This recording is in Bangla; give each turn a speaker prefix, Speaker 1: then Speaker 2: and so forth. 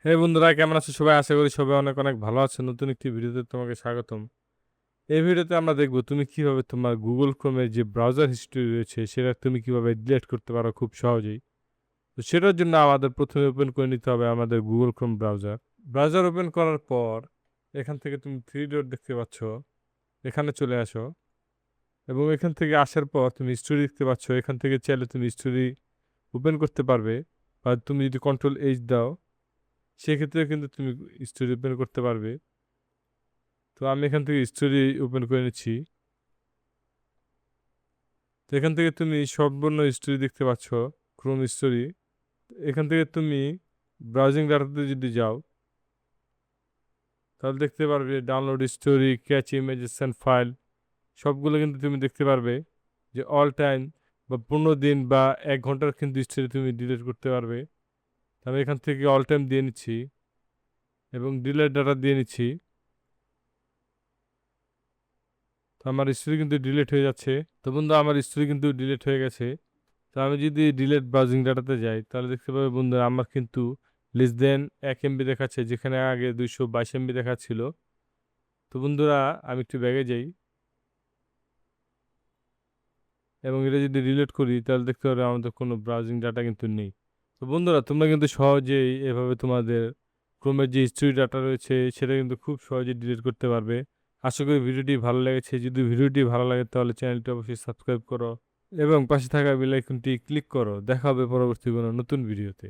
Speaker 1: হে বন্ধুরা, কেমন আছো সবাই? আশা করি সবাই অনেক অনেক ভালো আছে। নতুন একটি ভিডিওতে তোমাকে স্বাগতম। এই ভিডিওতে আমরা দেখব তুমি কিভাবে তোমার গুগল ক্রোমের যে ব্রাউজার হিস্ট্রি রয়েছে সেটা তুমি কিভাবে ডিলিট করতে পারো খুব সহজেই। তো সেটার জন্য আমাদের প্রথমে ওপেন করে নিতে হবে আমাদের Google Chrome browser. Browser open করার পর এখান থেকে তুমি থ্রি ডট দেখতে পাচ্ছ, এখানে চলে আসো। এবং এখান থেকে আসার পর তুমি স্টোরি দেখতে পাচ্ছ, এখান থেকে চাইলে তুমি স্টোরি ওপেন করতে পারবে। বা তুমি যদি কন্ট্রোল এইচ দাও সেক্ষেত্রে কিন্তু তুমি স্টোরি ওপেন করতে পারবে। তো আমি এখান থেকে স্টোরি ওপেন করে নিচ্ছি। তো এখান থেকে তুমি সম্পূর্ণ স্টোরি দেখতে পাচ্ছ, ক্রোম স্টোরি। এখান থেকে তুমি ব্রাউজিং ডাটাতে যদি যাও তাহলে দেখতে পারবে download story, catch images and file, সবগুলো কিন্তু তুমি দেখতে পারবে যে অল টাইম বা 15 দিন বা 1 ঘন্টার কিন্তু স্টোরি তুমি ডিলিট করতে পারবে। তো আমি এখান থেকে অল টাইম দিয়ে নিচ্ছি এবং ডিলিট ডাটা দিয়ে নিচ্ছি। তো আমার স্টোরি কিন্তু ডিলিট হয়ে যাচ্ছে। তো বন্ধু, আমার স্টোরি কিন্তু ডিলিট হয়ে গেছে। তো আমি যদি ডিলেট ব্রাউজিং ডাটাতে যাই তাহলে দেখতে পাবে বন্ধুরা আমার কিন্তু লেস দেন 1 MB দেখাচ্ছে, যেখানে আগে 222 MB দেখাচ্ছিল। তো বন্ধুরা, আমি একটু ব্যাগে যাই এবং এটা যদি ডিলিট করি তাহলে দেখতে পাবে আমাদের কোনো ব্রাউজিং ডাটা কিন্তু নেই। তো বন্ধুরা, তোমরা কিন্তু সহজেই এভাবে তোমাদের ক্রোমের যে হিস্ট্রি ডাটা রয়েছে সেটা কিন্তু খুব সহজেই ডিলিট করতে পারবে। আশা করি ভিডিওটি ভালো লেগেছে। যদি ভিডিওটি ভালো লাগে তাহলে চ্যানেলটি অবশ্যই সাবস্ক্রাইব করো এবং পাশে থাকা বেল আইকনটি ক্লিক করো। দেখা হবে পরবর্তী কোনো নতুন ভিডিওতে।